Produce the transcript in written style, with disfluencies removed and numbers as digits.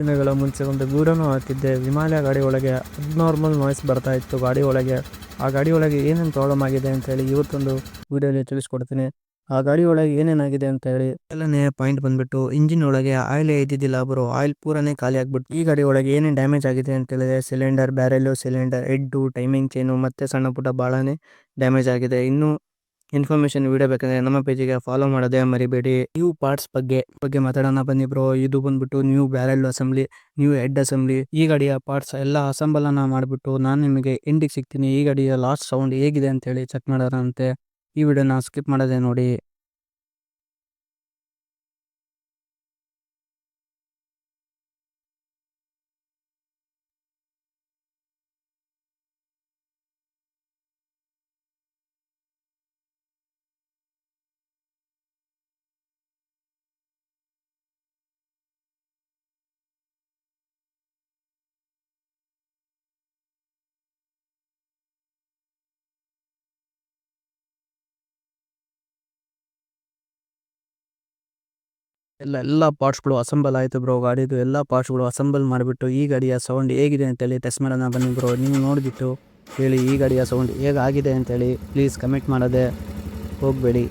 ದಿನಗಳ ಮುಂಚೆ ಒಂದು ವಿಡಿಯೋನು ಹಾಕಿದ್ದೆ. ಹಿಮಾಲಯ ಗಾಡಿ ಒಳಗೆ ಅಬ್ನಾರ್ಮಲ್ ನಾಯ್ಸ್ ಬರ್ತಾ ಇತ್ತು ಗಾಡಿ ಒಳಗೆ. ಆ ಗಾಡಿ ಒಳಗೆ ಏನೇನು ಪ್ರಾಬ್ಲಮ್ ಆಗಿದೆ ಅಂತೇಳಿ ಇವತ್ತೊಂದು ವಿಡಿಯೋಲಿ ತಿಳಿಸ್ಕೊಡ್ತೀನಿ. ಆ ಗಾಡಿ ಒಳಗೆ ಏನೇನಾಗಿದೆ ಅಂತ ಹೇಳಿ. ಎಲ್ಲನೇ ಪಾಯಿಂಟ್ ಬಂದ್ಬಿಟ್ಟು ಇಂಜಿನ್ ಒಳಗೆ ಆಯಿಲ್ ಇದ್ದಿದ್ದಿಲ್ಲ ಬ್ರೋ. ಆಯಿಲ್ ಪೂರನೇ ಖಾಲಿ ಆಗ್ಬಿಟ್ಟು ಈ ಗಾಡಿ ಒಳಗೆ ಏನೇನು ಡ್ಯಾಮೇಜ್ ಆಗಿದೆ ಅಂತ ಹೇಳಿದ್ರೆ cylinder, barrel, cylinder head, timing chain ಮತ್ತೆ ಸಣ್ಣ ಪುಟ್ಟ ಭಾಳನೇ ಡ್ಯಾಮೇಜ್ ಆಗಿದೆ. ಇನ್ನು ಇನ್ಫಾರ್ಮೇಶನ್ ವಿಡಿಯೋ ಬೇಕಂದ್ರೆ ನಮ್ಮ ಪೇಜಿಗೆ ಫಾಲೋ ಮಾಡೋದೇ ಮರಿಬೇಡಿ. ನ್ಯೂ ಪಾರ್ಟ್ಸ್ ಬಗ್ಗೆ ಮಾತಾಡೋಣ ಬನ್ನಿ ಬ್ರೋ. ಇದು ಬಂದ್ಬಿಟ್ಟು new barrel assembly, new head assembly. ಈ ಗಾಡಿಯ ಪಾರ್ಟ್ಸ್ ಎಲ್ಲ ಅಸೆಂಬಲನ್ನ ಮಾಡಿಬಿಟ್ಟು ನಾನು ನಿಮಗೆ ಎಂಡಿಗೆ ಸಿಗ್ತೀನಿ. ಈ ಗಾಡಿಯ ಲಾಸ್ಟ್ ಸೌಂಡ್ ಹೇಗಿದೆ ಅಂತ ಹೇಳಿ ಚೆಕ್ ಮಾಡೋಣ ಅಂತೆ. ಈ ವಿಡಿಯೋನ ಸ್ಕಿಪ್ ಮಾಡದೆ ನೋಡಿ. ಎಲ್ಲ ಪಾರ್ಟ್ಸ್ಗಳು ಅಸೆಂಬಲ್ ಆಯಿತು ಬ್ರೋ. ಗಾಡಿದು ಎಲ್ಲ ಪಾರ್ಟ್ಸ್ಗಳು ಅಸೆಂಬಲ್ ಮಾಡಿಬಿಟ್ಟು ಈ ಗಾಡಿಯ ಸೌಂಡ್ ಹೇಗಿದೆ ಅಂತೇಳಿ ಟೆಸ್ಟ್ ಮಾಡೋಣ ಬನ್ನಿ ಬ್ರೋ. ನೀವು ನೋಡಿಬಿಟ್ಟು ಹೇಳಿ ಈ ಗಾಡಿಯ ಸೌಂಡ್ ಹೇಗಾಗಿದೆ ಅಂತೇಳಿ ಪ್ಲೀಸ್ ಕಮೆಂಟ್ ಮಾಡೋದೇ ಹೋಗಬೇಡಿ.